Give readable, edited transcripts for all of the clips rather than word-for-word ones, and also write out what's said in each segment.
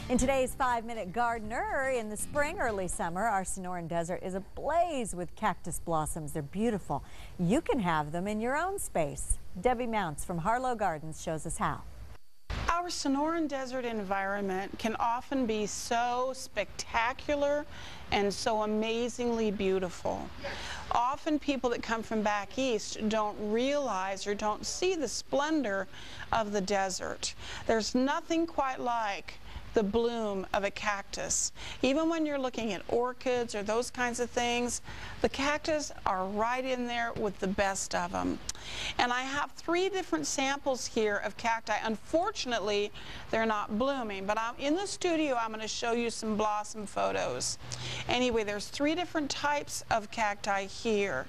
In today's 5-Minute Gardener, in the spring, early summer, our Sonoran Desert is ablaze with cactus blossoms. They're beautiful. You can have them in your own space. Debbie Mounce from Harlow Gardens shows us how. Our Sonoran Desert environment can often be so spectacular and so amazingly beautiful. Often people that come from back east don't realize or don't see the splendor of the desert. There's nothing quite like the bloom of a cactus. Even when you're looking at orchids or those kinds of things, the cactus are right in there with the best of them. And I have 3 different samples here of cacti. Unfortunately, they're not blooming, but in the studio I'm going to show you some blossom photos. Anyway, there's 3 different types of cacti here.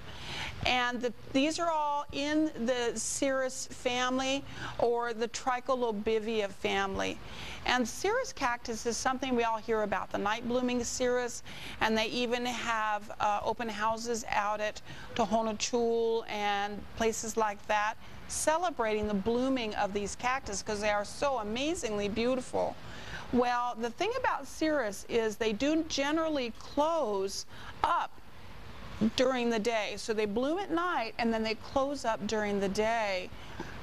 And these are all in the Cirrus family or the Tricolobivia family. And Cirrus cactus is something we all hear about, the night blooming Cirrus, and they even have open houses out at Tohono Chul and places like that, celebrating the blooming of these cactus because they are so amazingly beautiful. Well, the thing about Cirrus is they do generally close up during the day. So they bloom at night and then they close up during the day.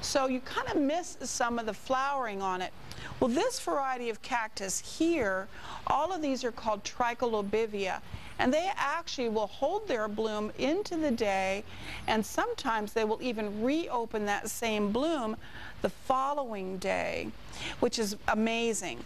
So you kind of miss some of the flowering on it. Well, this variety of cactus here, all of these are called Tricolobivia, and they actually will hold their bloom into the day, and sometimes they will even reopen that same bloom the following day, which is amazing.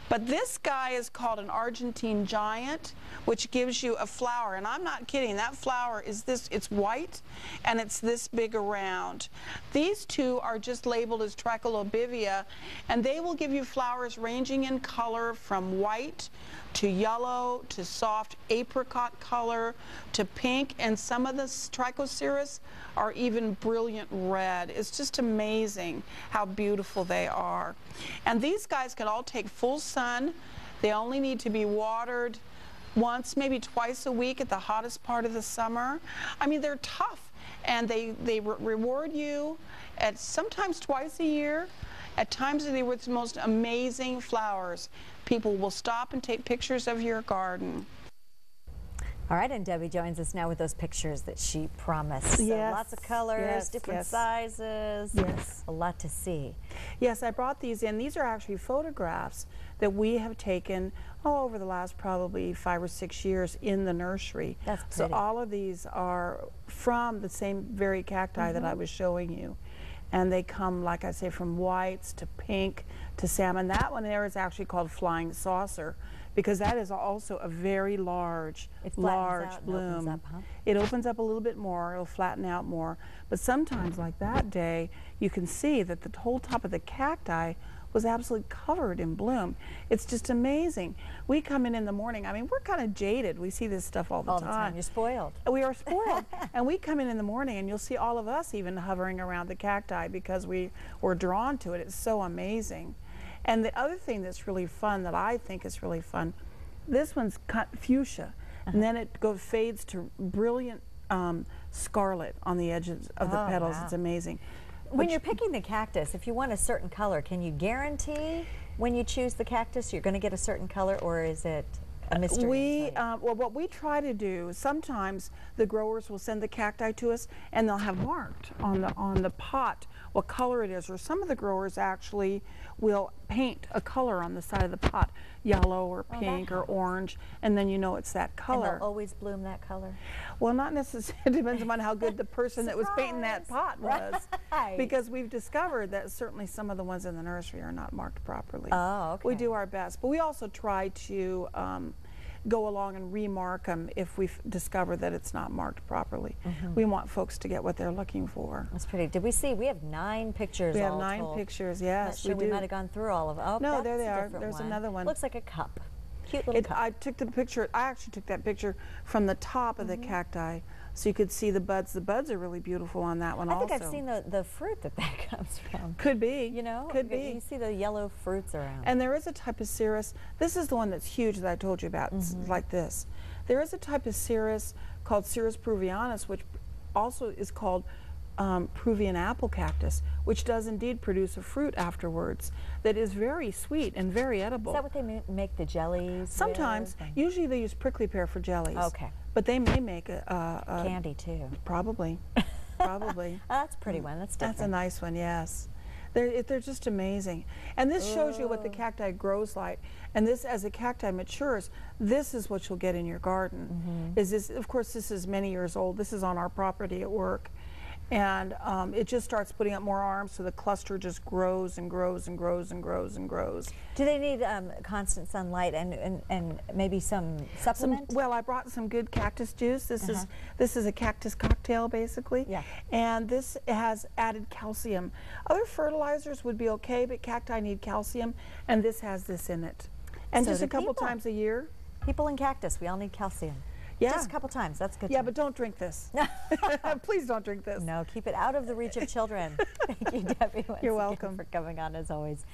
But this guy is called an Argentine giant, which gives you a flower, and I'm not kidding, that flower is this, it's white and it's this big around. These 2 are just labeled as Tricolobivia, and they will give you flowers ranging in color from white to yellow to soft apricot color to pink, and some of the Trichocereus are even brilliant red. It's just amazing how beautiful they are. And these guys can all take full sun. They only need to be watered once, maybe twice a week at the hottest part of the summer. I mean, they're tough, and they reward you at sometimes twice a year. At times they're with the most amazing flowers. People will stop and take pictures of your garden. All right, and Debbie joins us now with those pictures that she promised. So yes, lots of colors, yes, different yes. sizes, yes, a lot to see. Yes, I brought these in. These are actually photographs that we have taken over the last probably 5 or 6 years in the nursery. That's pretty. So all of these are from the same very cacti that I was showing you. And they come, like I say, from whites to pink to salmon. That one there is actually called Flying Saucer, because that is also a very large bloom. Up, huh? It opens up a little bit more, it'll flatten out more. But sometimes, like that day, you can see that the whole top of the cacti was absolutely covered in bloom. It's just amazing. We come in the morning, I mean, we're kind of jaded. We see this stuff all the time. You're spoiled. We are spoiled. And we come in the morning and you'll see all of us even hovering around the cacti because we were drawn to it. It's so amazing. And the other thing that's really fun, that I think is really fun, this one's fuchsia, and then it fades to brilliant scarlet on the edges of the petals. Wow. It's amazing. When you're picking the cactus, if you want a certain color, can you guarantee when you choose the cactus you're going to get a certain color, or is it a mystery? Well, what we try to do, sometimes the growers will send the cacti to us and they'll have marked on the pot what color it is, or some of the growers actually will paint a color on the side of the pot, yellow or pink or orange, and then you know it's that color. And they'll always bloom that color? Well, not necessarily. It depends upon how good the person that was painting that pot was. Right. Because we've discovered that certainly some of the ones in the nursery are not marked properly. Oh, okay. We do our best, but we also try to go along and remark them if we discover that it's not marked properly. We want folks to get what they're looking for. That's pretty. Did we see? We have 9 pictures. We have all 9 told. pictures, yes. We might have gone through all of them. Oh, no, that's there they a are. different There's one. another one. Looks like a cup. Cute little cup. I took the picture. I actually took that picture from the top of the cacti, so you could see the buds. The buds are really beautiful on that one also. I think I've seen the fruit that comes from. Could be. You know? Could be. You see the yellow fruits around. And there is a type of Cirrus. This is the one that's huge that I told you about. It's like this. There is a type of Cirrus called Cirrus peruvianus, which also is called Peruvian apple cactus, which does indeed produce a fruit afterwards that is very sweet and very edible. Is that what they make the jellies Sometimes. with? Usually they use prickly pear for jellies. Okay. But they may make a Candy too. Probably. Probably. That's a pretty one. That's different. That's a nice one, yes. They're just amazing. And this shows you what the cacti grows like. And this, as the cacti matures, this is what you'll get in your garden. Is this, of course, this is many years old. This is on our property at work. And it just starts putting up more arms, so the cluster just grows and grows and grows and grows and grows. Do they need constant sunlight and maybe some supplement? Well, I brought some good cactus juice. This is a cactus cocktail, basically. Yeah. And this has added calcium. Other fertilizers would be okay, but cacti need calcium, and this has this in it. And So just do a couple people. times a year. People in cactus, we all need calcium. Yeah. Just a couple times. That's good. Yeah, but don't drink this. Please don't drink this. No, keep it out of the reach of children. Thank you, Debbie. once You're again welcome. for coming on as always.